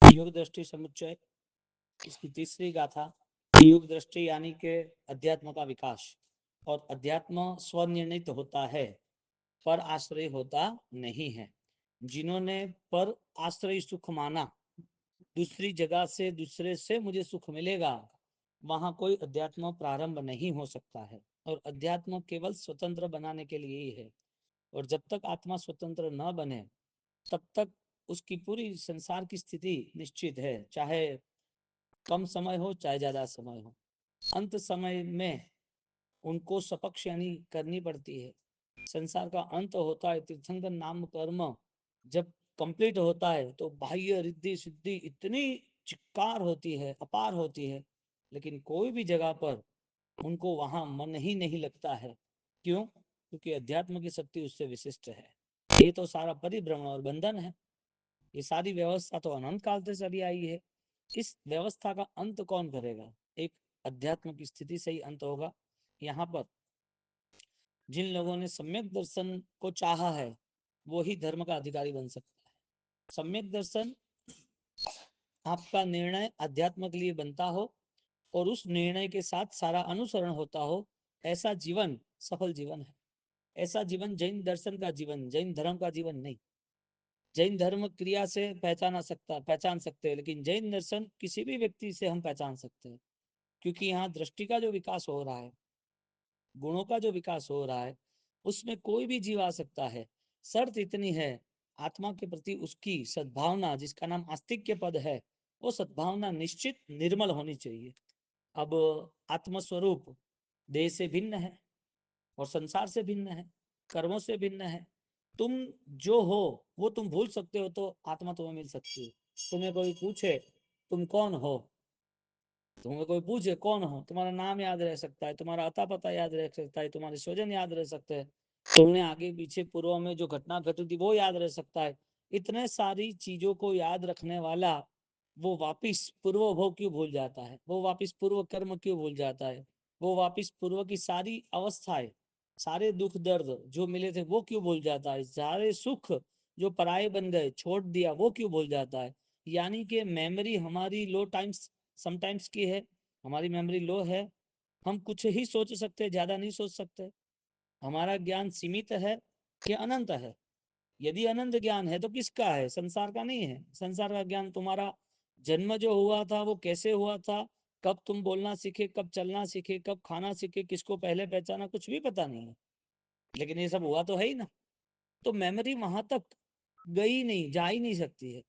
युग दृष्टि समुच्चय, इसकी तीसरी गाथा। युग दृष्टि यानी के अध्यात्म का विकास। और अध्यात्म स्वनिर्णित होता है, पर आश्रय होता नहीं है। जिन्होंने पर आश्रय सुख माना, दूसरी जगह से दूसरे से मुझे सुख मिलेगा, वहां कोई अध्यात्म प्रारंभ नहीं हो सकता है। और अध्यात्म केवल स्वतंत्र बनाने के लिए ही है। और जब तक आत्मा स्वतंत्र न बने तब तक उसकी पूरी संसार की स्थिति निश्चित है, चाहे कम समय हो चाहे ज्यादा समय हो। अंत समय में उनको सपक्ष यानी करनी पड़ती है। संसार का अंत होता है, तीर्थंकर नाम कर्म जब कंप्लीट होता है तो बाह्य रिद्धि सिद्धि इतनी चिक्कार होती है, अपार होती है, लेकिन कोई भी जगह पर उनको वहां मन ही नहीं लगता है। क्यों? क्योंकि अध्यात्म की शक्ति उससे विशिष्ट है। ये तो सारा परिभ्रमण और बंधन है। ये सारी व्यवस्था तो अनंत काल से चली आई है। इस व्यवस्था का अंत कौन करेगा? एक अध्यात्म की स्थिति से ही अंत होगा। यहाँ पर जिन लोगों ने सम्यक दर्शन को चाहा है वो ही धर्म का अधिकारी बन सकता है। सम्यक दर्शन आपका निर्णय अध्यात्म के लिए बनता हो और उस निर्णय के साथ सारा अनुसरण होता हो, ऐसा जीवन सफल जीवन है। ऐसा जीवन जैन दर्शन का जीवन, जैन धर्म का जीवन नहीं। जैन धर्म क्रिया से पहचान सकते हैं, लेकिन जैन दर्शन किसी भी व्यक्ति से हम पहचान सकते हैं। क्योंकि यहाँ दृष्टि का जो विकास हो रहा है, गुणों का जो विकास हो रहा है, उसमें कोई भी जीव आ सकता है। शर्त इतनी है, आत्मा के प्रति उसकी सद्भावना, जिसका नाम आस्तिक्य पद है, वो सद्भावना निश्चित निर्मल होनी चाहिए। अब आत्मस्वरूप देह से भिन्न है और संसार से भिन्न है, कर्मों से भिन्न है। तुम जो हो वो तुम भूल सकते हो तो आत्मा तुम्हें मिल सकती है। तुम्हें कोई पूछे तुम कौन हो, तुम्हें कोई पूछे कौन हो, तुम्हारा नाम याद रह सकता है, तुम्हारा अता पता याद रह सकता है, तुम्हारे स्वजन याद रह सकते हैं, तुमने आगे पीछे पूर्व में जो घटना घटी थी वो याद रह सकता है। इतने सारी चीजों को याद रखने वाला वो वापिस पूर्व भोग क्यों भूल जाता है? वो वापिस पूर्व कर्म क्यों भूल जाता है? वो वापिस पूर्व की सारी अवस्थाएं, सारे दुख दर्द जो मिले थे वो क्यों भूल जाता है? सारे सुख जो पराये बन गए, छोड़ दिया, वो क्यों भूल जाता है? यानी कि मेमोरी हमारी लो टाइम्स समटाइम्स की है, हमारी मेमोरी लो है। हम कुछ ही सोच सकते, ज्यादा नहीं सोच सकते। हमारा ज्ञान सीमित है कि अनंत है? यदि अनंत ज्ञान है तो किसका है? संसार का नहीं है। संसार का ज्ञान, तुम्हारा जन्म जो हुआ था वो कैसे हुआ था, कब तुम बोलना सीखे, कब चलना सीखे, कब खाना सीखे, किसको पहले पहचाना, कुछ भी पता नहीं है। लेकिन ये सब हुआ तो है ही ना। तो मेमोरी वहां तक गई नहीं, जा ही नहीं सकती है।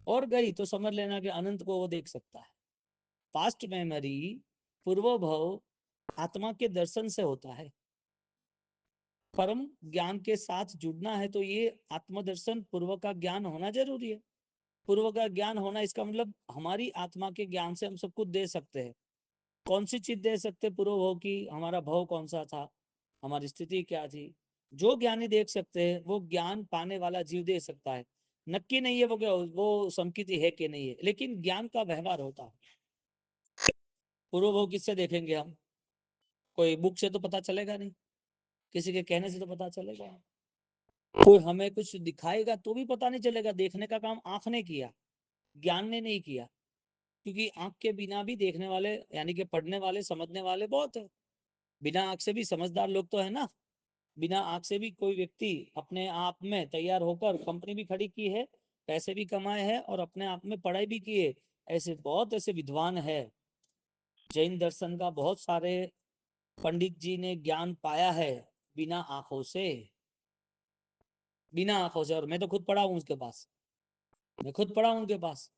और गई तो समझ लेना कि अनंत को वो देख सकता है। पास्ट मेमोरी, पूर्व भव आत्मा के दर्शन से होता है। परम ज्ञान के साथ जुड़ना है तो ये आत्मदर्शन पूर्व का ज्ञान होना जरूरी है। पूर्व का ज्ञान होना इसका मतलब हमारी आत्मा के ज्ञान से हम सब कुछ दे सकते हैं। कौन सी चीज दे सकते? पूर्व भव की, हमारा भव कौन सा था, हमारी स्थिति क्या थी, जो ज्ञानी देख सकते हैं वो ज्ञान पाने वाला जीव दे सकता है। नक्की नहीं है वो क्या वो संकिति है कि नहीं है, लेकिन ज्ञान का व्यवहार होता है। पूर्व भव किससे देखेंगे हम? कोई बुक से तो पता चलेगा नहीं, किसी के कहने से तो पता चलेगा। कोई हमें कुछ दिखाएगा तो भी पता नहीं चलेगा। देखने का काम आंख ने किया, ज्ञान ने नहीं किया। क्योंकि आंख के बिना भी देखने वाले यानी कि पढ़ने वाले, समझने वाले बहुत है। बिना आंख से भी समझदार लोग तो है ना। बिना आंख से भी कोई व्यक्ति अपने आप में तैयार होकर कंपनी भी खड़ी की है, पैसे भी कमाए हैं और अपने आप में पढ़ाई भी की है। ऐसे बहुत ऐसे विद्वान है। जैन दर्शन का बहुत सारे पंडित जी ने ज्ञान पाया है बिना आंखों से, बिना आंखों से। और मैं तो खुद पढ़ा हूं उसके पास, मैं खुद पढ़ा हूं उनके पास।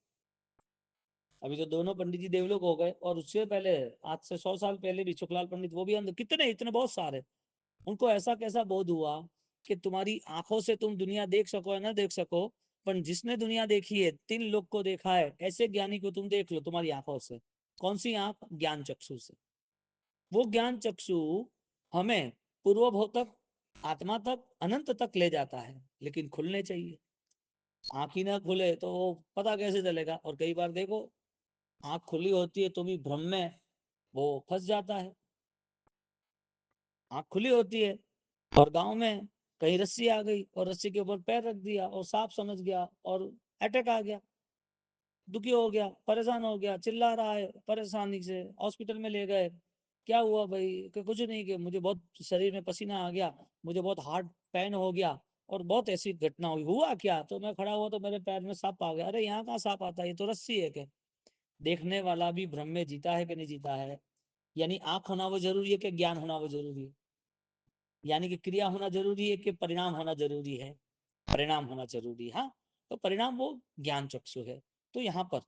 अभी तो दोनों पंडित जी देवलोक हो गए, और उससे पहले आज से 100 साल पहले भी सुखलाल पंडित, वो भी अंध। कितने इतने बहुत सारे। उनको ऐसा कैसा बोध हुआ कि तुम्हारी आंखों से तुम दुनिया देख सको या ना देख सको, पर जिसने दुनिया देखी है, 3 लोग को देखा है, ऐसे ज्ञानी को तुम देख लो तुम्हारी आंखों से। कौन सी आंख? ज्ञान चक्षु से। वो ज्ञान चक्षु हमें पूर्व भव तक, आत्मा तक, अनंत तक ले जाता है, लेकिन खुलने चाहिए। आंख ही ना खुले तो पता कैसे चलेगा? और कई बार देखो, आंख खुली होती है तो भी भ्रम में वो फंस जाता है। आंख खुली होती है और गांव में कहीं रस्सी आ गई और रस्सी के ऊपर पैर रख दिया और सांप समझ गया और अटैक आ गया, दुखी हो गया, परेशान हो गया, चिल्ला रहा है परेशानी से, हॉस्पिटल में ले गए, क्या हुआ भाई, कि कुछ नहीं, कि मुझे बहुत शरीर में पसीना आ गया, मुझे बहुत हार्ट पेन हो गया और बहुत ऐसी घटना हुई, हुआ क्या, तो मैं खड़ा हुआ तो मेरे पैर में सांप आ गया, अरे यहाँ कहाँ सांप आता है, ये तो रस्सी है। क्या देखने वाला भी भ्रम में जीता है कि नहीं जीता है? यानी आंख होना वो जरूरी है कि ज्ञान होना वो जरूरी है? यानी कि क्रिया होना जरूरी है कि परिणाम होना जरूरी है? परिणाम होना जरूरी है। हाँ, तो परिणाम वो ज्ञान चक्षु है। तो यहाँ पर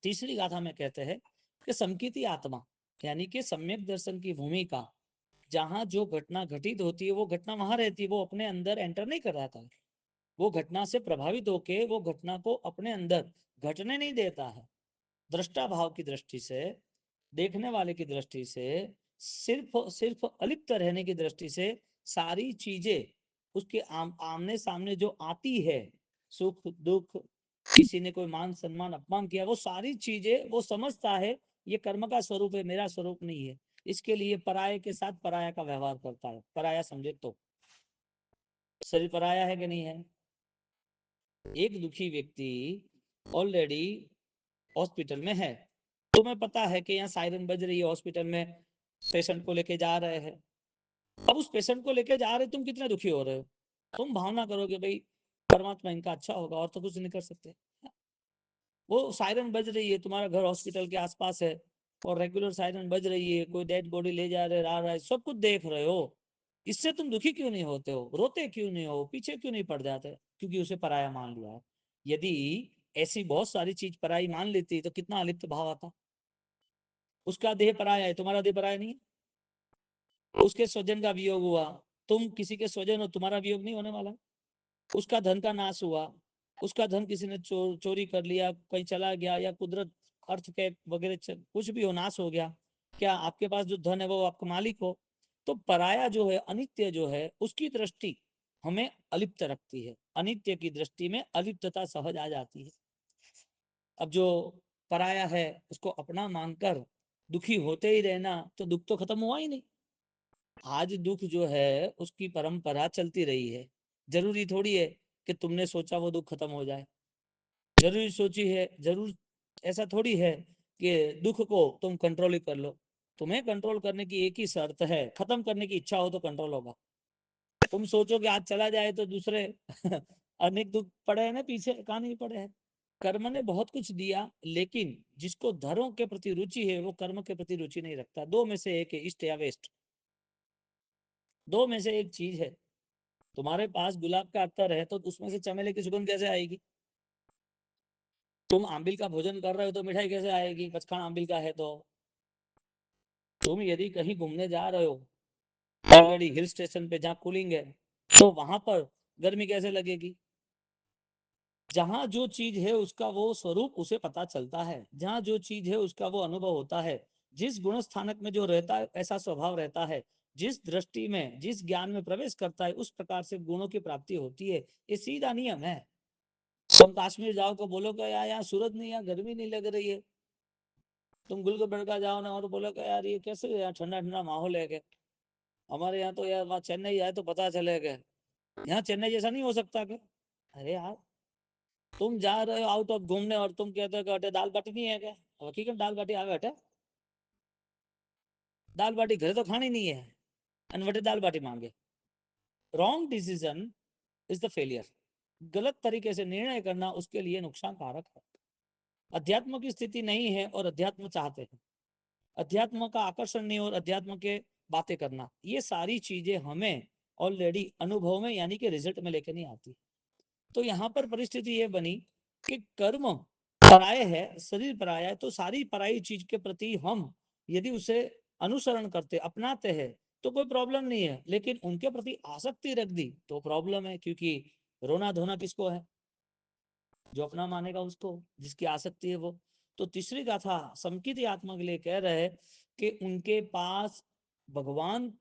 तीसरी गाथा में कहते हैं कि संकीर्ति आत्मा, यानी कि सम्यक दर्शन की भूमिका, जहां जो घटना घटित होती है वो घटना वहां रहती है, वो अपने अंदर एंटर नहीं कर रहा है, वो घटना से प्रभावित होके वो घटना को अपने अंदर घटने नहीं देता है। दृष्टा भाव की दृष्टि से, देखने वाले की दृष्टि से, सिर्फ सिर्फ अलिप्त रहने की दृष्टि से सारी चीजें उसके आमने सामने जो आती है, सुख दुख, किसी ने कोई मान सम्मान अपमान किया, वो सारी चीजें वो समझता है ये कर्म का स्वरूप है, मेरा स्वरूप नहीं है। इसके लिए पराये के साथ पराया का व्यवहार करता है। पराया समझे तो शरीर पराया है कि नहीं है? एक दुखी व्यक्ति ऑलरेडी हॉस्पिटल में है, तुम्हें पता है कि यहाँ सायरन बज रही है, हॉस्पिटल में पेशेंट को लेके जा रहे हैं। अब उस पेशेंट को लेके जा रहे, तुम कितने दुखी हो रहे हो? तुम भावना करोगे भाई परमात्मा इनका अच्छा होगा, और तो कुछ नहीं कर सकते। वो सायरन बज रही है, तुम्हारा घर हॉस्पिटल के आसपास है और रेगुलर सायरन बज रही है, कोई डेड बॉडी ले जा रहे, आ रहा है, सब कुछ देख रहे हो, इससे तुम दुखी क्यों नहीं होते हो, रोते क्यों नहीं हो, पीछे क्यों नहीं पड़ जाते? क्योंकि उसे पराया मान लिया है। यदि ऐसी बहुत सारी चीज पराई मान लेती तो कितना अलिप्त भाव आता। उसका देह पराया है, तुम्हारा देह पराया नहीं है। उसके स्वजन का वियोग हुआ, तुम किसी के स्वजन हो, तुम्हारा वियोग नहीं होने वाला। उसका धन का नाश हुआ, उसका धन किसी ने चोरी कर लिया, कहीं चला गया, या कुदरत अर्थ के वगैरह कुछ भी हो, नाश हो गया, क्या आपके पास जो धन है वो आपका मालिक हो? तो पराया जो है, अनित्य जो है, उसकी दृष्टि हमें अलिप्त रखती है। अनित्य की दृष्टि में अलिप्तता सहज आ जाती है। अब जो पराया है उसको अपना मानकर दुखी होते ही रहना, तो दुख तो खत्म हुआ ही नहीं। आज दुख जो है उसकी परंपरा चलती रही है। जरूरी थोड़ी है कि तुमने सोचा वो दुख खत्म हो जाए, जरूरी सोची है, जरूर ऐसा थोड़ी है कि दुख को तुम कंट्रोल ही कर लो। तुम्हें कंट्रोल करने की एक ही शर्त है, खत्म करने की इच्छा हो तो कंट्रोल होगा। तुम सोचो कि आज चला जाए तो दूसरे अनेक दुख पड़े हैं ना पीछे, कहाँ नहीं पड़े हैं। कर्म ने बहुत कुछ दिया, लेकिन जिसको धर्म के प्रति रुचि है वो कर्म के प्रति रुचि नहीं रखता। दो में से एक है, ईस्ट या वेस्ट, दो में से एक चीज है। तुम्हारे पास गुलाब का अत्तर है तो उसमें से चमेली की सुगंध कैसे आएगी? तुम आंबिल का भोजन कर रहे हो तो मिठाई कैसे आएगी, पचखान आंबिल का है तो? तुम यदि कहीं घूमने जा रहे हो ऑलरेडी हिल स्टेशन पे जहाँ कूलिंग है, तो वहां पर गर्मी कैसे लगेगी? जहां जो चीज है उसका वो स्वरूप उसे पता चलता है, जहां जो चीज है उसका वो अनुभव होता है। जिस गुण स्थानक में जो रहता है ऐसा स्वभाव रहता है। जिस दृष्टि में, जिस ज्ञान में प्रवेश करता है उस प्रकार से गुणों की प्राप्ति होती है। ये सीधा नियम है। तुम कश्मीर जाओ तो बोलो कि यार यहाँ सूरत नहीं, यहाँ गर्मी नहीं लग रही है। तुम गुलबर्गा जाओ ना और बोलो कि यार ये कैसे यहाँ ठंडा ठंडा माहौल है क्या? हमारे यहाँ तो यार, वहाँ चेन्नई जाए तो पता चलेगा, यहाँ चेन्नई जैसा नहीं हो सकता क्या? अरे यार, तुम जा रहे हो आउट ऑफ घूमने और तुम कहते हो कि अटे दाल बाटी नहीं है क्या? हकीकत दाल बाटी आवे अटे, दाल बाटी घर तो खानी नहीं है, अन वटे दाल बाटी मांगे। Wrong decision is the failure. गलत तरीके से निर्णय करना उसके लिए नुकसान कारक है। अध्यात्म की स्थिति नहीं है और अध्यात्म चाहते हैं, अध्यात्म का आकर्षण नहीं और अध्यात्म के बातें करना, ये सारी चीजें हमें ऑलरेडी अनुभव में यानी कि रिजल्ट में लेके नहीं आती। तो यहाँ पर परिस्थिति ये बनी कि कर्म पराय है, शरीर पराया है, तो सारी पराई चीज के प्रति हम यदि उसे अनुसरण करते, अपनाते हैं तो कोई प्रॉब्लम नहीं है, लेकिन उनके प्रति आसक्ति रख दी तो प्रॉब्लम है। क्योंकि रोना धोना किसको है? जो अपना मानेगा उसको, जिसकी आसक्ति है वो। तो तीसरी गाथा समकित आत्मा के लिए कह रहे हैं कि उनके पास भगवान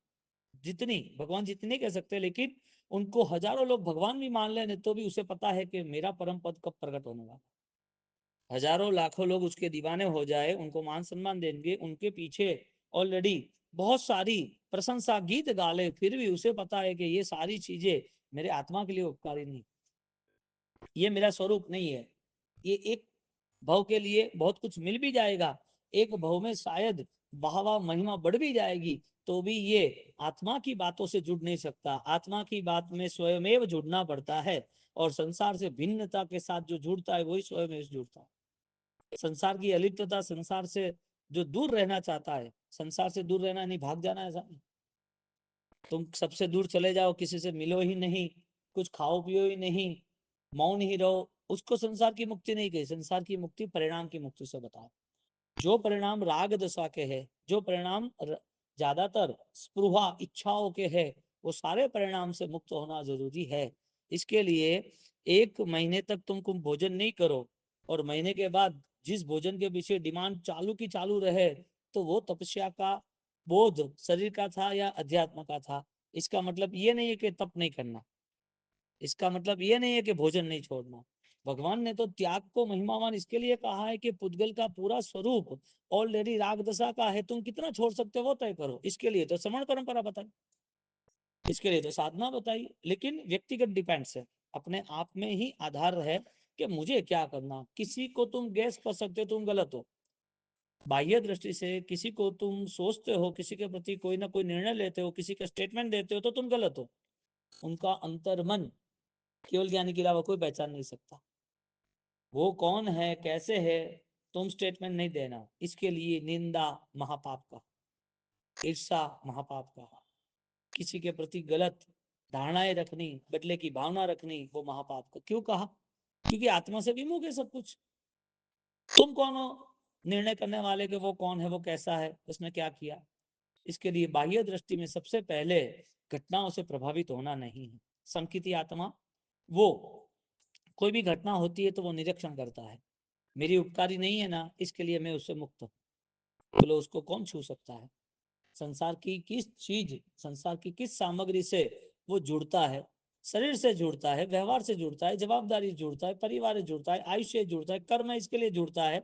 भगवान जितने कह सकते हैं, लेकिन उनको हजारों लोग भगवान भी मान लेने तो भी उसे पता है कि मेरा परम पद कब प्रकट होने वाला। हजारों लाखों लोग उसके दीवाने हो जाए, उनको मान सम्मान देंगे, उनके पीछे ऑलरेडी बहुत सारी प्रशंसा गीत गा ले, फिर भी उसे पता है कि ये सारी चीजें मेरे आत्मा के लिए उपकारी नहीं, ये मेरा स्वरूप नहीं है। ये एक भव के लिए बहुत कुछ मिल भी जाएगा, एक भव में शायद वाहवा महिमा बढ़ भी जाएगी, तो भी ये आत्मा की बातों से जुड़ नहीं सकता। आत्मा की बात में स्वयमेव जुड़ना पड़ता है, और संसार से भिन्नता के साथ जो जुड़ता है वही स्वयं जुड़ता है। संसार की अलिप्तता, संसार से जो दूर रहना चाहता है, संसार से दूर रहना नहीं भाग जाना, ऐसा नहीं। तुम सबसे दूर चले जाओ, किसी से मिलो ही नहीं, कुछ खाओ पियो ही नहीं, मौन ही रहो, उसको संसार की मुक्ति नहीं कही। संसार की मुक्ति परिणाम की मुक्ति से बताओ। जो परिणाम राग दशा के है, जो परिणाम ज्यादातर स्पृहा इच्छाओं के है, वो सारे परिणाम से मुक्त होना जरूरी है। इसके लिए 1 महीने तक तुम भोजन नहीं करो, और महीने के बाद जिस भोजन के पीछे डिमांड चालू की चालू रहे, तो वो तपस्या का बोध शरीर का था या अध्यात्म का था। इसका मतलब ये नहीं है कि तप नहीं करना, इसका मतलब ये नहीं है कि भोजन नहीं छोड़ना। भगवान ने तो त्याग को महिमावान इसके लिए कहा है कि पुद्गल का पूरा स्वरूप ऑलरेडी राग दशा का है, तुम कितना छोड़ सकते हो वो तय करो। इसके लिए तो श्रवण परंपरा बताई, इसके लिए तो साधना बताई, लेकिन व्यक्तिगत डिपेंड्स है, अपने आप में ही आधार है कि मुझे क्या करना। किसी को तुम गैस कर सकते हो, तुम गलत हो। बाह्य दृष्टि से किसी को तुम सोचते हो, किसी के प्रति कोई ना कोई निर्णय लेते हो, किसी का स्टेटमेंट देते हो, तो तुम गलत हो। उनका अंतर्मन केवल ज्ञानी के अलावा कोई पहचान नहीं सकता। वो कौन है, कैसे है, तुम स्टेटमेंट नहीं देना। इसके लिए निंदा महापाप का, ईर्षा महापाप का, किसी के प्रति गलत धारणाएं रखनी, बदले की भावना रखनी, वो महापाप का। क्यों कहा? क्योंकि आत्मा से विमुख है सब कुछ। तुम कौन हो निर्णय करने वाले के वो कौन है, वो कैसा है, उसने क्या किया? इसके लिए बाह्य दृष्टि में सबसे पहले घटनाओं से प्रभावित होना नहीं है। संकित आत्मा वो कोई भी घटना होती है तो वो निरीक्षण करता है, मेरी उपकारी नहीं है ना, इसके लिए मैं उससे मुक्त हूँ। बोलो उसको कौन छू सकता है? संसार की किस चीज, संसार की किस सामग्री से वो जुड़ता है? शरीर से जुड़ता है, व्यवहार से जुड़ता है, जवाबदारी से जुड़ता है, परिवार से जुड़ता है, आयुष्य से जुड़ता है, कर्म इसके लिए जुड़ता है।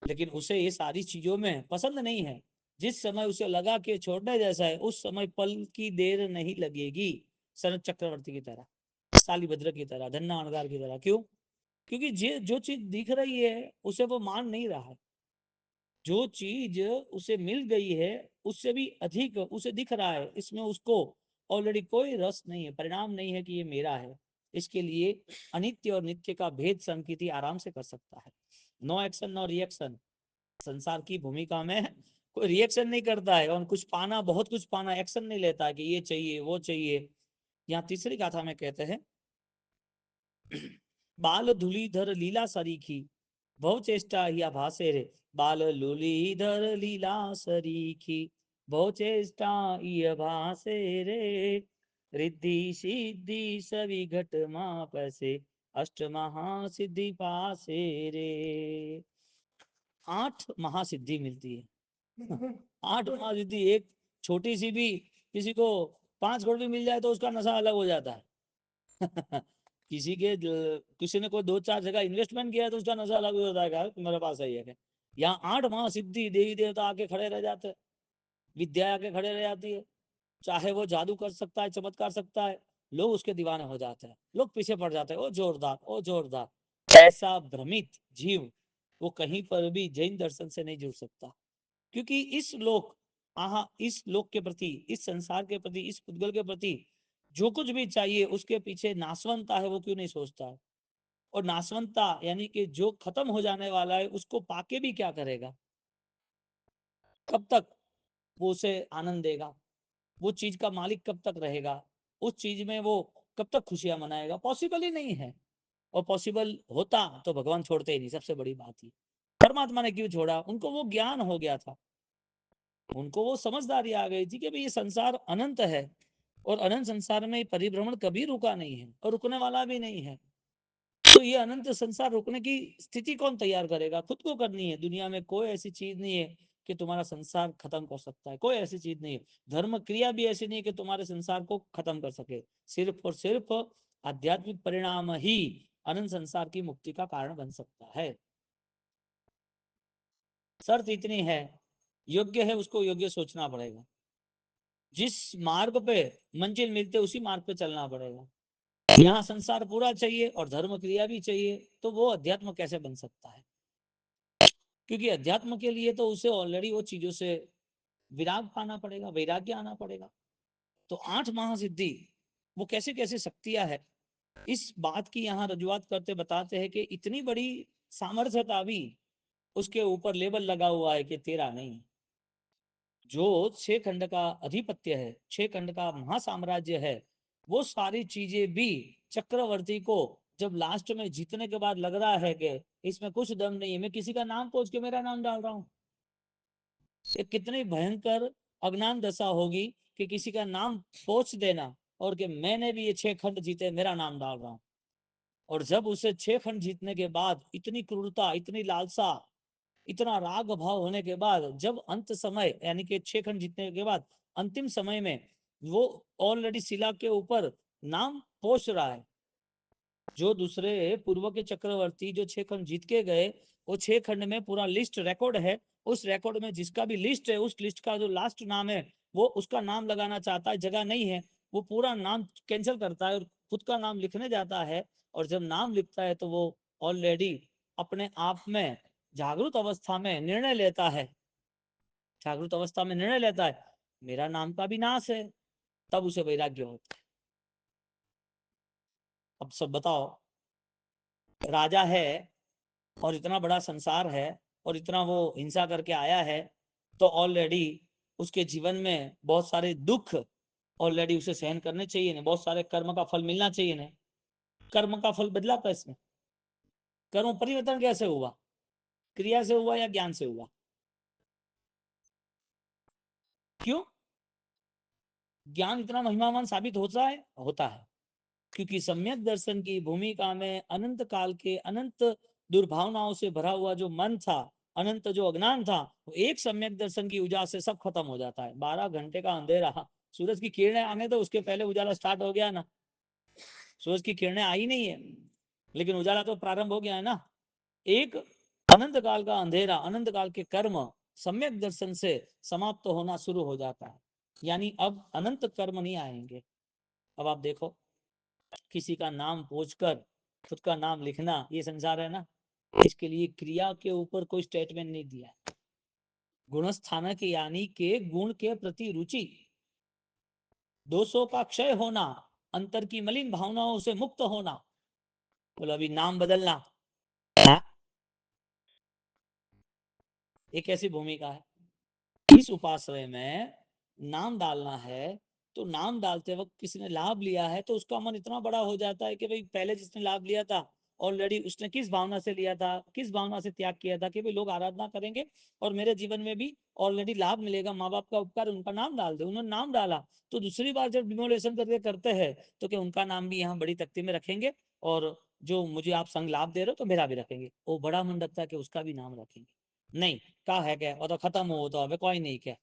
लेकिन उसे ये सारी चीजों में पसंद नहीं है। जिस समय उसे लगा कि छोड़ने जैसा है, उस समय पल की देर नहीं लगेगी। शरद चक्रवर्ती की तरह, शालीभद्र की तरह, धन्ना अणगार की तरह। क्यों? क्योंकि जो चीज दिख रही है उसे वो मान नहीं रहा है। जो चीज उसे मिल गई है उससे भी अधिक उसे दिख रहा है, इसमें उसको ऑलरेडी कोई रस नहीं है, परिणाम नहीं है कि ये मेरा है। इसके लिए अनित्य और नित्य का भेद संकीर्ति आराम से कर सकता है। No action no reaction. संसार की भूमिका में कोई रिएक्शन नहीं करता है, और कुछ पाना, बहुत कुछ पाना, एक्शन नहीं लेता कि ये चाहिए वो चाहिए। यहाँ तीसरी गाथा में कहते हैं, बाल धुलीधर लीला सरीखी, भव चेष्टा या भासे रे। बाल लुलीधर लीला सरीखी, भव चेष्टा या भासे रे। रिद्धि सिद्धि सभी घट मापसे, अष्ट महासिद्धि पासे रे। 8 महासिद्धि मिलती है। 8 महासिद्धि, एक छोटी सी भी, किसी को 5 करोड़ भी मिल जाए तो उसका नशा अलग हो जाता है। किसी ने कोई 2-4 जगह इन्वेस्टमेंट किया है तो उसका नशा अलग हो जाता है, मेरे पास है ये। यहाँ 8 महासिद्धि, देवी देवता आके खड़े रह जाते हैं, विद्या आके खड़े रह जाती है। चाहे वो जादू कर सकता है, चमत्कार सकता है, लोग उसके दीवाने हो जाते हैं, लोग पीछे पड़ जाते हैं, ओ जोरदार ओ जोरदार। ऐसा भ्रमित जीव वो कहीं पर भी जैन दर्शन से नहीं जुड़ सकता। क्योंकि इस लोक के प्रति, इस संसार के प्रति, इस पुद्गल के प्रति जो कुछ भी चाहिए उसके पीछे नाशवंता है, वो क्यों नहीं सोचता है? और नाशवंता यानी कि जो खत्म हो जाने वाला है उसको पाके भी क्या करेगा? कब तक वो उसे आनंद देगा? वो चीज का मालिक कब तक रहेगा? उस चीज में वो कब तक खुशियां मनाएगा? पॉसिबल ही नहीं है। और पॉसिबल होता तो भगवान छोड़ते ही नहीं, सबसे बड़ी बात ही। परमात्मा ने क्यों छोड़ा? उनको वो ज्ञान हो गया था, उनको वो समझदारी आ गई थी कि भाई ये संसार अनंत है, और अनंत संसार में परिभ्रमण कभी रुका नहीं है और रुकने वाला भी नहीं है। तो ये अनंत संसार रुकने की स्थिति कौन तैयार करेगा? खुद को करनी है। दुनिया में कोई ऐसी चीज नहीं है कि तुम्हारा संसार खत्म कर सकता है, कोई ऐसी चीज नहीं है। धर्म क्रिया भी ऐसी नहीं है कि तुम्हारे संसार को खत्म कर सके। सिर्फ और सिर्फ आध्यात्मिक परिणाम ही अनंत संसार की मुक्ति का कारण बन सकता है। शर्त इतनी है योग्य है उसको योग्य सोचना पड़ेगा, जिस मार्ग पे मंजिल मिलते उसी मार्ग पे चलना पड़ेगा। यहाँ संसार पूरा चाहिए और धर्म क्रिया भी चाहिए, तो वो अध्यात्म कैसे बन सकता है? क्योंकि अध्यात्म के लिए तो उसे ऑलरेडी वो चीजों से विराग पाना पड़ेगा, वैराग्य आना पड़ेगा। तो 8 महासिद्धि वो कैसे कैसे शक्तियां है, इस बात की यहाँ रजुआत करते बताते हैं कि इतनी बड़ी सामर्थ्यता भी उसके ऊपर लेबल लगा हुआ है कि तेरा नहीं। जो 6 खंड का अधिपत्य है, 6 खंड का महासाम्राज्य है, वो सारी चीजें भी चक्रवर्ती को जब लास्ट में जीतने के बाद लग रहा है कि इसमें कुछ दम नहीं है, मैं किसी का नाम पूछ के मेरा नाम डाल रहा हूं, ये कितनी भयंकर अज्ञान दशा होगी कि किसी का नाम पूछ देना और कि मैंने भी ये 6 खंड जीते, मेरा नाम डाल रहा हूं। और जब उसे 6 खंड जीतने के बाद इतनी क्रूरता, इतनी लालसा, इतना राग भाव होने के बाद जब अंत समय यानी कि 6 खंड जीतने के बाद अंतिम समय में वो ऑलरेडी शिला के ऊपर नाम पोष रहा है, जो दूसरे पूर्व के चक्रवर्ती जो 6 खंड जीत के गए, वो 6 खंड में पूरा लिस्ट रिकॉर्ड है, उस रिकॉर्ड में जिसका भी लिस्ट है, उस लिस्ट का जो लास्ट नाम है वो उसका नाम लगाना चाहता है, जगह नहीं है, वो पूरा नाम कैंसिल करता है और खुद का नाम लिखने जाता है। और जब नाम लिखता है तो वो ऑलरेडी अपने आप में जागृत अवस्था में निर्णय लेता है, जागृत अवस्था में निर्णय लेता है मेरा नाम का भी नाश है, तब उसे वैराग्य होता है। अब सब बताओ, राजा है और इतना बड़ा संसार है और इतना वो हिंसा करके आया है, तो ऑलरेडी उसके जीवन में बहुत सारे दुख ऑलरेडी उसे सहन करने चाहिए ना, बहुत सारे कर्म का फल मिलना चाहिए ना। कर्म का फल बदला कैसे? कर्म परिवर्तन कैसे हुआ? क्रिया से हुआ या ज्ञान से हुआ? क्यों? ज्ञान इतना महिमावान साबित होता है क्योंकि सम्यक दर्शन की भूमिका में अनंत काल के अनंत दुर्भावनाओं से भरा हुआ जो मन था, अनंत जो अज्ञान था, वो एक सम्यक दर्शन की उजाला से सब खत्म हो जाता है। 12 घंटे का अंधेरा, सूरज की किरणें आने तो उसके पहले उजाला स्टार्ट हो गया ना, सूरज की किरणें आई नहीं है लेकिन उजाला तो प्रारंभ हो गया है ना। एक अनंत काल का अंधेरा, अनंत काल के कर्म सम्यक दर्शन से समाप्त तो होना शुरू हो जाता है, यानी अब अनंत कर्म नहीं आएंगे। अब आप देखो, किसी का नाम पूछकर खुद का नाम लिखना, ये संसार है ना, इसके लिए क्रिया के ऊपर कोई स्टेटमेंट नहीं दिया। गुणस्थानक यानी के गुण के प्रति रुचि, दोषों का क्षय होना, अंतर की मलिन भावनाओं से मुक्त होना। बोलो अभी नाम बदलना, हाँ? एक ऐसी भूमिका है। इस उपाश्रय में नाम डालना है, तो नाम डालते वक्त किसी ने लाभ लिया है तो उसका मन इतना बड़ा हो जाता है कि भाई पहले जिसने लाभ लिया था ऑलरेडी उसने किस भावना से लिया था, किस भावना से त्याग किया था कि भाई लोग आराधना करेंगे और मेरे जीवन में भी ऑलरेडी लाभ मिलेगा, माँ बाप का उपकार, उनका नाम डाल दे। उन्होंने नाम डाला तो दूसरी बार जब डिमोलेशन करके करते हैं तो क्या उनका नाम भी यहाँ बड़ी तख्ती में रखेंगे और जो मुझे आप संग लाभ दे रहे हो तो मेरा भी रखेंगे। वो बड़ा मन रखता है कि उसका भी नाम रखेंगे। नहीं, क्या है क्या, और तो खत्म हो तो अब कोई नहीं क्या।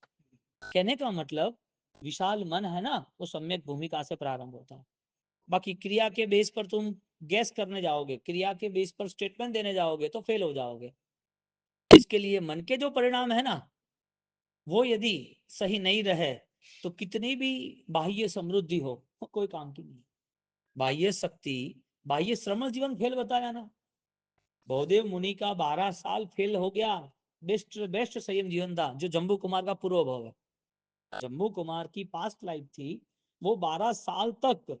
कहने का मतलब विशाल मन है ना, वो सम्यक भूमिका से प्रारंभ होता है। बाकी क्रिया के बेस पर तुम गैस करने जाओगे, क्रिया के बेस पर स्टेटमेंट देने जाओगे तो फेल हो जाओगे। इसके लिए मन के जो परिणाम है ना, वो यदि सही नहीं रहे तो कितनी भी बाह्य समृद्धि हो वो कोई काम की नहीं। बाह्य शक्ति, बाह्य श्रम जीवन फेल बताया ना, बहुदेव मुनि का 12 साल फेल हो गया। बेस्ट बेस्ट संयम जीवन था जो जम्बू कुमार का पूर्वभव है। जम्बू कुमार की पास्ट लाइफ थी, वो 12 साल तक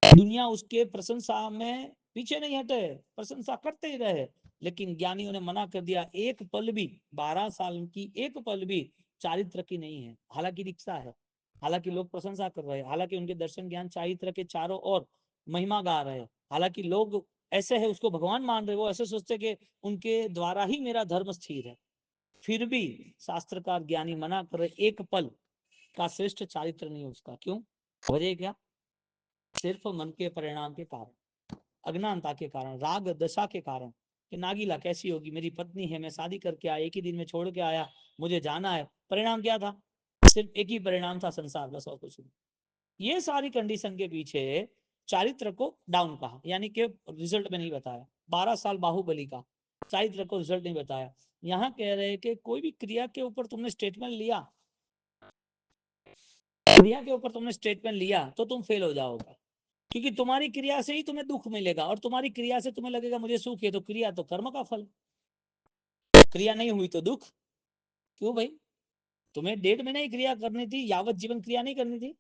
दुनिया उसके प्रशंसा में पीछे नहीं हटे, प्रशंसा करते ही रहे। लेकिन ज्ञानियों ने मना कर दिया, एक पल भी 12 साल की एक पल भी चारित्र की नहीं है। हालांकि रिक्शा है, हालांकि लोग प्रशंसा कर रहे हैं, हालांकि उनके दर्शन ज्ञान चारित्र के चारों ओर महिमा गा रहे हैं, हालांकि लोग ऐसे है उसको भगवान मान रहे, वो ऐसे सोचते कि उनके द्वारा ही मेरा धर्म स्थिर है, फिर भी शास्त्रकार ज्ञानी मना कर रहे, एक पल का श्रेष्ठ चारित्र नहीं उसका। क्यों? वजह क्या? सिर्फ मन के परिणाम के कारण, अज्ञानता के कारण, राग दशा के कारण कि नागीला कैसी होगी, मेरी पत्नी है, मैं शादी करके आया, एक ही दिन में छोड़ के आया, मुझे जाना है। परिणाम क्या था? सिर्फ एक ही परिणाम था, संसार, बस और कुछ नहीं। ये सारी कंडीशन के पीछे चारित्र को डाउन कहा, यानी कि रिजल्ट में नहीं बताया। 12 साल बाहुबली का, चारित्र को रिजल्ट नहीं बताया। यहाँ कह रहे हैं कि कोई भी क्रिया के ऊपर तुमने स्टेटमेंट लिया, क्रिया के ऊपर तुमने स्टेटमेंट लिया तो तुम फेल हो जाओगे, क्योंकि तुम्हारी क्रिया से ही तुम्हें दुख मिलेगा और तुम्हारी क्रिया से तुम्हें लगेगा मुझे सुख है, तो क्रिया तो कर्म का फल, क्रिया नहीं हुई तो दुख। क्यों भाई, तुम्हें 1.5 महीने ही क्रिया करनी थी, यावत जीवन क्रिया नहीं करनी थी।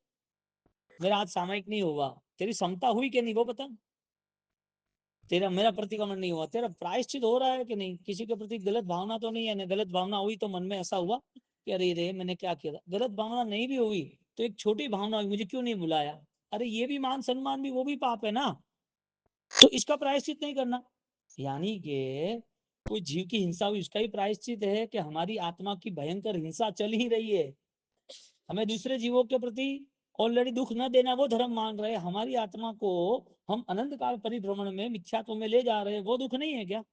मेरा आज सामयिक नहीं हुआ, तेरी क्षमता हुई कि नहीं वो बता, तेरा मेरा प्रतिक्रमण नहीं हुआ, तेरा प्रायश्चित हो रहा है कि नहीं, किसी के प्रति गलत भावना तो नहीं है ना, गलत भावना हुई तो मन में ऐसा हुआ कि अरे रे मैंने क्या किया था, गलत भावना नहीं भी हुई तो एक छोटी भावना हुई मुझे क्यों नहीं बुलाया, अरे ये भी मान सम्मान भी वो भी पाप है ना, तो इसका प्रायश्चित नहीं करना। यानी कि कोई जीव की हिंसा हुई उसका ही प्रायश्चित है कि हमारी आत्मा की भयंकर हिंसा चल ही रही है, हमें दूसरे जीवों के प्रति ऑलरेडी दुख न देना वो धर्म मान रहे हैं, हमारी आत्मा को हम अनंत काल परिभ्रमण में मिथ्यात्व में ले जा रहे हैं, वो दुख नहीं है क्या।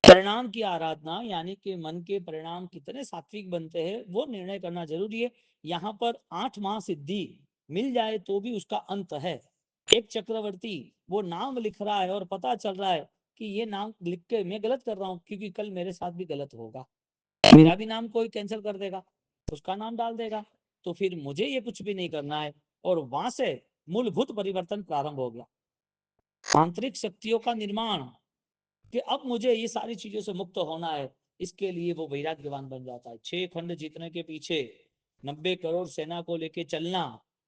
परिणाम की आराधना यानी कि मन के परिणाम कितने सात्विक बनते हैं वो निर्णय करना जरूरी है। यहाँ पर 8 माह सिद्धि मिल जाए तो भी उसका अंत है। एक चक्रवर्ती वो नाम लिख रहा है और पता चल रहा है कि ये नाम लिख के मैं गलत कर रहा हूँ, क्योंकि कल मेरे साथ भी गलत होगा, मेरा भी नाम कोई कैंसिल कर देगा, उसका नाम डाल देगा, तो फिर मुझे ये कुछ भी नहीं करना है। और वहां से मूलभूत परिवर्तन प्रारंभ हो गया, आंतरिक शक्तियों का निर्माण, कि अब मुझे ये सारी चीजों से मुक्त होना है। इसके लिए वो वैराग्यवान बन जाता है। 6 खंड जीतने के पीछे 90 करोड़ सेना को लेके चलना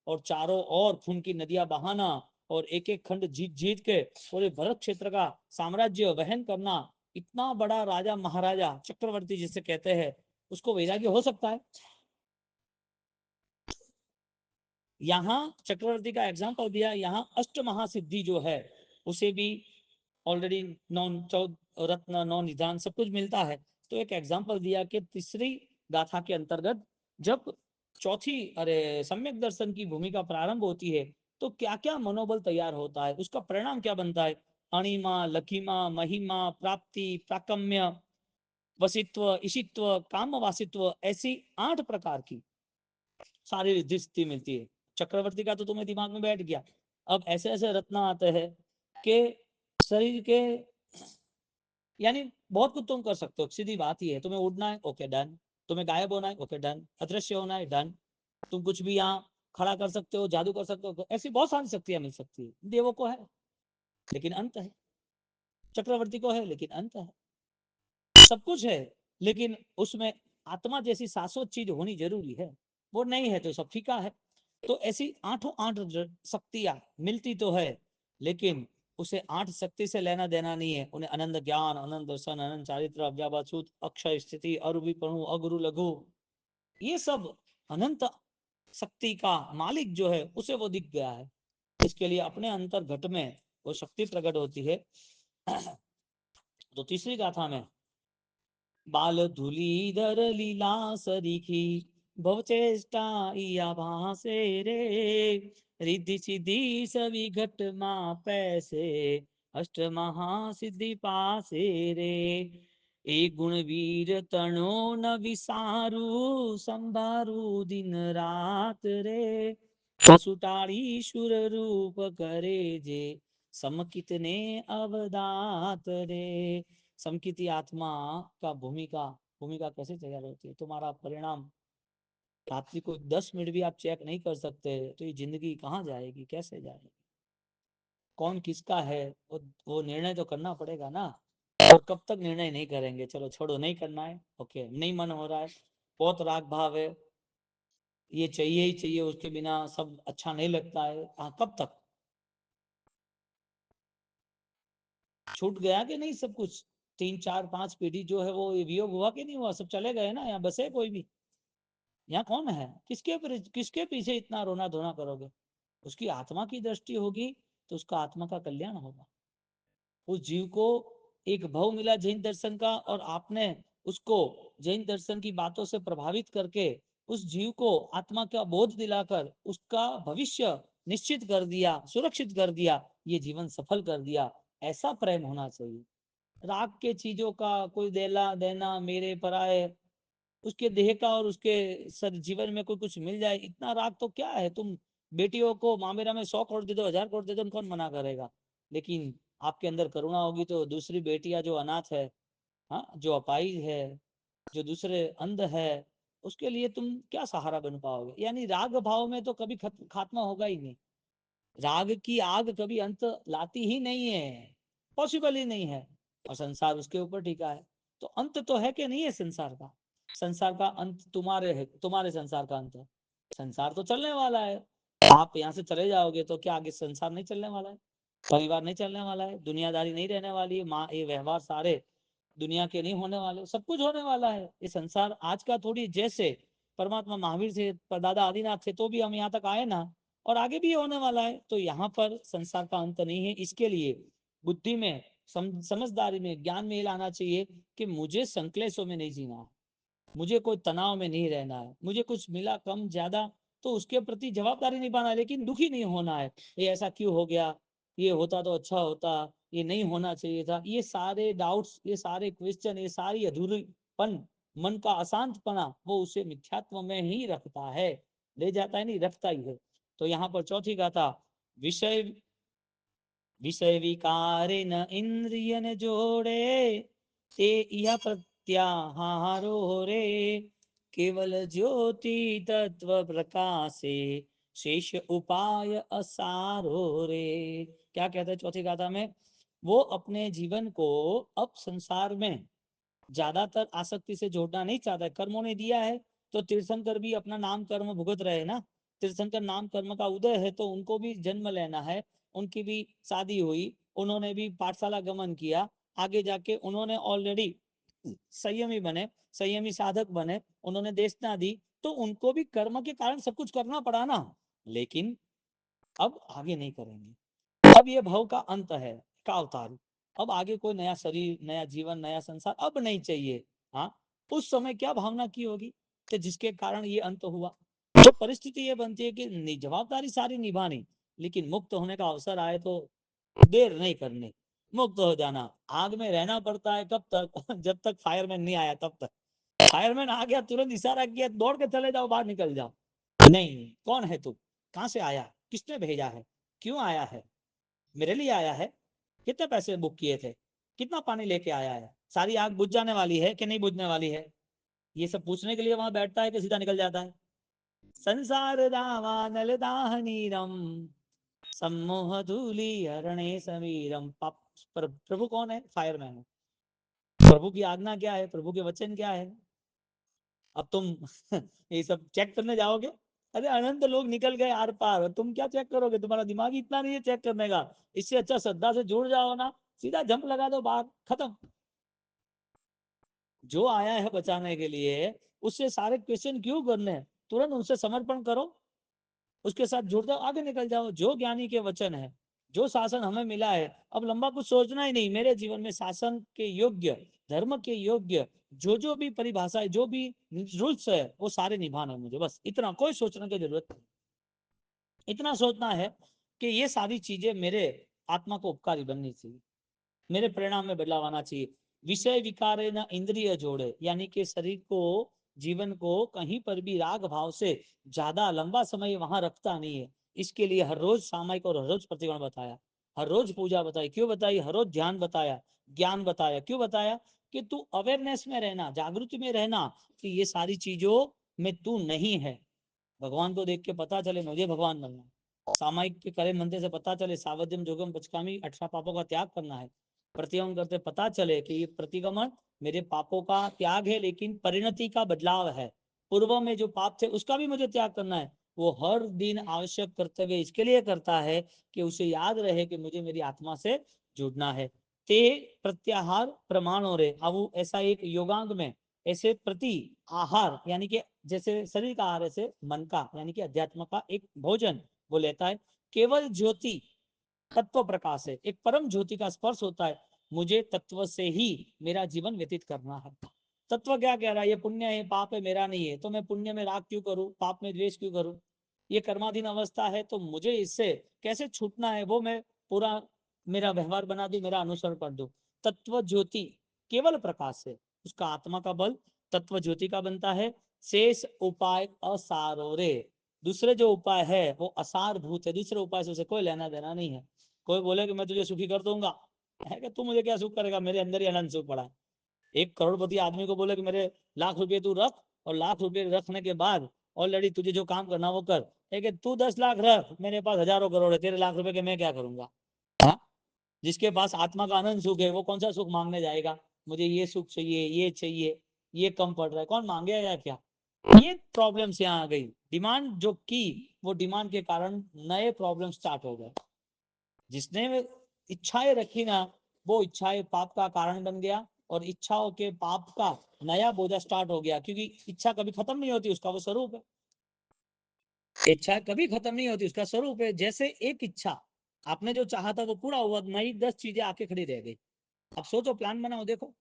और चारों ओर खून की नदियां बहाना और एक एक खंड जीत जीत के पूरे भरत क्षेत्र का साम्राज्य वहन करना, इतना बड़ा राजा महाराजा चक्रवर्ती जिसे कहते हैं, उसको वैराग्य हो सकता है। यहाँ चक्रवर्ती का एग्जाम्पल दिया, यहाँ अष्ट महासिद्धि जो है उसे भी ऑलरेडी नॉन रत्न नौ निधान सब कुछ मिलता है। तो एक एग्जाम्पल दिया कि तीसरी गाथा के अंतर्गत जब चौथी अरे सम्यक दर्शन की भूमिका प्रारंभ होती है तो क्या क्या मनोबल तैयार होता है, उसका परिणाम क्या बनता है। अणिमा लखिमा महिमा प्राप्ति प्राकम्य वसित्व इशित्व काम वासित्व, ऐसी 8 प्रकार की सारी रिद्धि सिद्धि मिलती है। चक्रवर्ती का तो तुम्हें दिमाग में बैठ गया। अब ऐसे ऐसे रत्न आते हैं कि शरीर के, यानी बहुत कुछ तुम कर सकते हो, सीधी बात ही है, तुम्हें उड़ना है ओके डन, तुम्हें गायब होना है ओके डन, अदृश्य होना है डन, तुम कुछ भी यहाँ खड़ा कर सकते हो, जादू कर सकते हो, ऐसी बहुत सारी शक्तियां मिल सकती है। देवों को है लेकिन अंत है, चक्रवर्ती को है लेकिन अंत है, सब कुछ है लेकिन उसमें आत्मा जैसी शाश्वत चीज होनी जरूरी है, वो नहीं है तो सब फीका है। तो ऐसी आठों आठ शक्तियां मिलती तो है, लेकिन उसे 8 शक्ति से लेना देना नहीं है। उन्हें अनंत ज्ञान अनंत दर्शन अनंत चारित्र अव्यावच्छुत अक्षय स्थिति अरुविपणु अगुरु लघु, ये सब अनंत शक्ति का मालिक जो है उसे वो दिख गया है। इसके लिए अपने अंतर घट में वो शक्ति प्रकट होती है। तो तीसरी गाथा में बाल धूलीधर लीला सरीखी भवचेष्टा या भासे रे, रिद्धि सिद्धि सवि घट मा पैसे अष्ट महासिद्धि पासे रे, एक गुण वीर तणो न विसारू संभारू दिन रात रे, पशुटाड़ी शुर रूप करे जे समकित ने अवदात रे। समकिति आत्मा का भूमिका भूमिका कैसे तैयार होती है, तुम्हारा परिणाम रात्रि को 10 मिनट भी आप चेक नहीं कर सकते तो ये जिंदगी कहाँ जाएगी, कैसे जाएगी, कौन किसका है, वो निर्णय तो करना पड़ेगा ना। और कब तक निर्णय नहीं करेंगे, चलो छोड़ो नहीं करना है ओके, नहीं मन हो रहा है, बहुत राग भाव है, ये चाहिए ही चाहिए, उसके बिना सब अच्छा नहीं लगता है, हाँ कब तक, छूट गया कि नहीं सब कुछ, 3 4 5 पीढ़ी जो है वो वियोग हुआ कि नहीं हुआ, सब चले गए ना, यहाँ बसे कोई भी, यहाँ कौन है, किसके पीछे इतना रोना धोना करोगे। उसकी आत्मा की दृष्टि होगी तो उसका आत्मा का कल्याण होगा। उस जीव को एक भव मिला जैन दर्शन का और आपने उसको जैन दर्शन की बातों से प्रभावित करके उस जीव को आत्मा का बोध दिलाकर उसका भविष्य निश्चित कर दिया, सुरक्षित कर दिया, ये जीवन सफल कर दिया। ऐसा प्रेम होना चाहिए। राग के चीजों का कोई देला देना मेरे पराए, उसके देह का और उसके सर जीवन में कोई कुछ मिल जाए, इतना राग तो क्या है। तुम बेटियों को मामेरा में 100 करोड़ दे दो 1000 करोड़ दे दो, कौन मना करेगा, लेकिन आपके अंदर करुणा होगी तो दूसरी बेटियां जो अनाथ है, हाँ, जो अपाहिज है, जो दूसरे अंध है, उसके लिए तुम क्या सहारा बन पाओगे? यानी राग भाव में तो कभी खात्मा होगा ही नहीं। राग की आग कभी अंत लाती ही नहीं है, पॉसिबल ही नहीं है। और संसार उसके ऊपर टिका है, तो अंत तो है कि नहीं है संसार का? संसार का अंत तुम्हारे है, तुम्हारे संसार का अंत है। संसार तो चलने वाला है, आप यहाँ से चले जाओगे तो क्या आगे संसार नहीं चलने वाला है? परिवार नहीं चलने वाला है? दुनियादारी नहीं रहने वाली है? माँ ये व्यवहार सारे दुनिया के नहीं होने वाले, सब कुछ होने वाला है। ये संसार आज का थोड़ी, जैसे परमात्मा महावीर से, दादा आदिनाथ से तो भी हम यहाँ तक आए ना, और आगे भी होने वाला है। तो यहाँ पर संसार का अंत नहीं है। इसके लिए बुद्धि में, समझदारी में, ज्ञान में ये लाना चाहिए कि मुझे संकलेशों में नहीं जीना है, मुझे कोई तनाव में नहीं रहना है, मुझे कुछ मिला कम ज्यादा तो उसके प्रति जवाबदारी निभाना है, लेकिन दुखी नहीं होना है। ये ऐसा क्यों हो गया, ये होता तो अच्छा होता, ये नहीं होना चाहिए था, ये सारे डाउट्स, ये सारे क्वेश्चन, ये सारी अधूरीपन, मन का अशांतपना, वो उसे मिथ्यात्व में ही रखता है, ले जाता है, नहीं रखता ही है। तो यहाँ पर चौथी गाथा, विषय विषय विकारे न इंद्रिय न जोड़े, ते यह प्रत्याहारो रे, केवल ज्योति तत्व प्रकाशे, शेष उपाय असारो रे। क्या कहते हैं चौथी गाथा में? वो अपने जीवन को अब संसार में ज्यादातर आसक्ति से जोड़ना नहीं चाहता है। कर्मों ने दिया है तो तीर्थंकर भी अपना नाम कर्म भुगत रहे ना। तीर्थंकर नाम कर्म का उदय है तो उनको भी जन्म लेना है, उनकी भी शादी हुई, उन्होंने भी पाठशाला गमन किया, आगे जाके उन्होंने ऑलरेडी संयमी बने, संयमी साधक बने, उन्होंने देशना दी, तो उनको भी कर्म के कारण सब कुछ करना पड़ा ना। लेकिन अब आगे नहीं करेंगे, अब ये भव का अंत है, का अवतार, अब आगे कोई नया शरीर, नया जीवन, नया संसार अब नहीं चाहिए। हाँ, उस समय क्या भावना की होगी कि जिसके कारण ये अंत हुआ? तो परिस्थिति ये बनती है कि जवाबदारी सारी निभानी, लेकिन मुक्त होने का अवसर आए तो देर नहीं करनी, मुक्त हो जाना। आग में रहना पड़ता है कब तक? जब तक फायरमैन नहीं आया तब तक। फायरमैन आ गया, तुरंत इशारा किया, दौड़ के चले जाओ, बाहर निकल जाओ। नहीं, कौन है तू, कहां से आया, किसने भेजा है, क्यों आया है, मेरे लिए आया है, कितने पैसे बुक किए थे, कितना पानी लेके आया है, सारी आग बुझ जाने वाली है कि नहीं बुझने वाली है, ये सब पूछने के लिए वहां बैठता है कि सीधा निकल जाता है? संसार दावानल दाहनीरम, सम्मोह धूलि हरणे समीरम। प्रभु कौन है? फायरमैन है। प्रभु की आज्ञा क्या है, प्रभु के वचन क्या है? अब तुम ये सब चेक करने जाओगे? अरे अनंत लोग निकल गए आर पार, तुम क्या चेक करोगे? तुम्हारा दिमाग ही इतना नहीं है चेक करने का। इससे अच्छा श्रद्धा से जुड़ जाओ ना, सीधा जंप लगा दो, बाहर खत्म। जो आया है बचाने के लिए, उससे सारे क्वेश्चन क्यों करने? तुरंत उनसे समर्पण करो, उसके साथ जुड़ जाओ, आगे निकल जाओ। जो ज्ञानी के वचन है, जो शासन हमें मिला है, अब लंबा कुछ सोचना ही नहीं। मेरे जीवन में शासन के योग्य, धर्म के योग्य जो भी परिभाषा है, जो भी रूल्स है, वो सारे निभाने मुझे, बस इतना, कोई सोचने की जरूरत नहीं। इतना सोचना है कि ये सारी चीजें मेरे आत्मा को उपकारी बननी चाहिए, मेरे परिणाम में बदलाव आना चाहिए। विषय विकारे न इंद्रिय जोड़े, यानी कि शरीर को, जीवन को कहीं पर भी राग भाव से ज्यादा लंबा समय वहां रखता नहीं है। इसके लिए हर रोज सामायिक और हर रोज प्रतिगण बताया, हर रोज पूजा बताई, क्यों बताई? हर रोज ध्यान बताया, ज्ञान बताया, क्यों बताया? कि तू अवेयरनेस में रहना, जागृति में रहना, कि ये सारी चीजों में तू नहीं है। भगवान को देख के पता चले मुझे भगवान बनना है। सामायिक के करे मंदिर से पता चले सावध्यम जोगम पचकामी, 18 पापों का त्याग करना है। प्रतिगमन करते पता चले कि ये प्रतिगमन मेरे पापों का त्याग है, लेकिन परिणति का बदलाव है। पूर्व में जो पाप थे उसका भी मुझे त्याग करना है। वो हर दिन आवश्यक कर्तव्य इसके लिए करता है कि उसे याद रहे कि मुझे मेरी आत्मा से जुड़ना है। ते प्रत्याहार प्रमाण रे, अब ऐसा एक योगांग में ऐसे प्रति आहार, यानी कि जैसे शरीर का आहार, ऐसे मन का, यानी कि अध्यात्म का एक भोजन वो लेता है। केवल ज्योति तत्व प्रकाश है, एक परम ज्योति का स्पर्श होता है। मुझे तत्व से ही मेरा जीवन व्यतीत करना है। तत्व क्या कह रहा है? ये पुण्य है, पाप है, मेरा नहीं है, तो मैं पुण्य में राग क्यों करूं, पाप में द्वेष क्यों करूं? ये कर्माधीन अवस्था है, तो मुझे इससे कैसे छूटना है, वो मैं पूरा मेरा व्यवहार बना दूं, मेरा अनुसरण कर दूं। तत्व ज्योति केवल प्रकाश है, उसका आत्मा का बल तत्व ज्योति का बनता है। शेष उपाय असारो रे, दूसरे जो उपाय है वो असार भूत है, दूसरे उपाय से उसे कोई लेना देना नहीं है। कोई बोले कि मैं तुझे सुखी कर दूंगा, है कि तू मुझे क्या सुख करेगा, मेरे अंदर ही अनंत सुख पड़ा है। एक करोड़पति आदमी को बोले कि मेरे लाख रुपए तू रख, और लाख रुपए रखने के बाद ऑलरेडी तुझे जो काम करना वो कर, है कि तू 10 लाख रख, मेरे पास हजारों करोड़ है, तेरे लाख रुपए के मैं क्या करूंगा। हाँ? जिसके पास आत्मा का आनंद सुख है वो कौन सा सुख मांगने जाएगा, मुझे ये सुख चाहिए, ये चाहिए, ये कम पड़ रहा है, कौन मांगेगा क्या। ये प्रॉब्लम्स यहाँ आ गई, डिमांड जो की, वो डिमांड के कारण नए प्रॉब्लम स्टार्ट हो गए। जिसने इच्छाएं रखी ना, वो इच्छाएं पाप का कारण बन गया, और इच्छाओं के पाप का नया बोझा स्टार्ट हो गया, क्योंकि इच्छा कभी खत्म नहीं होती, उसका वो स्वरूप है। इच्छा कभी खत्म नहीं होती, उसका स्वरूप है। जैसे एक इच्छा आपने जो चाहा था वो पूरा हुआ, नई 10 चीजें आके खड़ी रह गई। अब सोचो, प्लान बनाओ, देखो।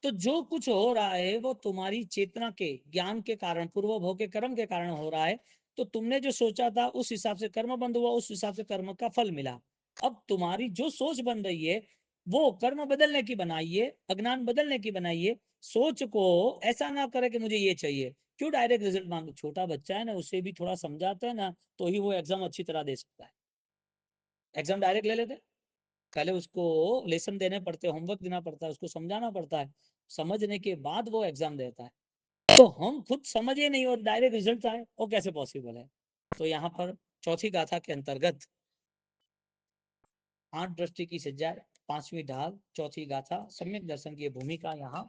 तो जो कुछ हो रहा है वो तुम्हारी चेतना के ज्ञान के कारण, पूर्व भोग के कर्म के कारण हो रहा है। तो तुमने जो सोचा था उस हिसाब से कर्म बंद हुआ, उस हिसाब से कर्म का फल मिला। अब तुम्हारी जो सोच बन रही है वो कर्म बदलने की बनाइए, अज्ञान बदलने की बनाइए। सोच को ऐसा ना करे कि मुझे ये चाहिए, क्यों डायरेक्ट रिजल्ट मांगो। छोटा बच्चा है ना, उसे भी थोड़ा समझाते हैं ना, तो ही वो एग्जाम अच्छी तरह दे सकता है। एग्जाम डायरेक्ट ले लेते, पहले उसको लेसन देने पड़ते, होमवर्क देना पड़ता है, उसको समझाना पड़ता है, समझने के बाद वो एग्जाम देता है। तो हम खुद समझे नहीं और डायरेक्ट रिजल्ट आए, वो कैसे पॉसिबल है। तो यहाँ पर चौथी गाथा के अंतर्गत 8 दृष्टि की सज्जा, 5वीं ढाल, चौथी गाथा, सम्यक दर्शन की भूमिका यहाँ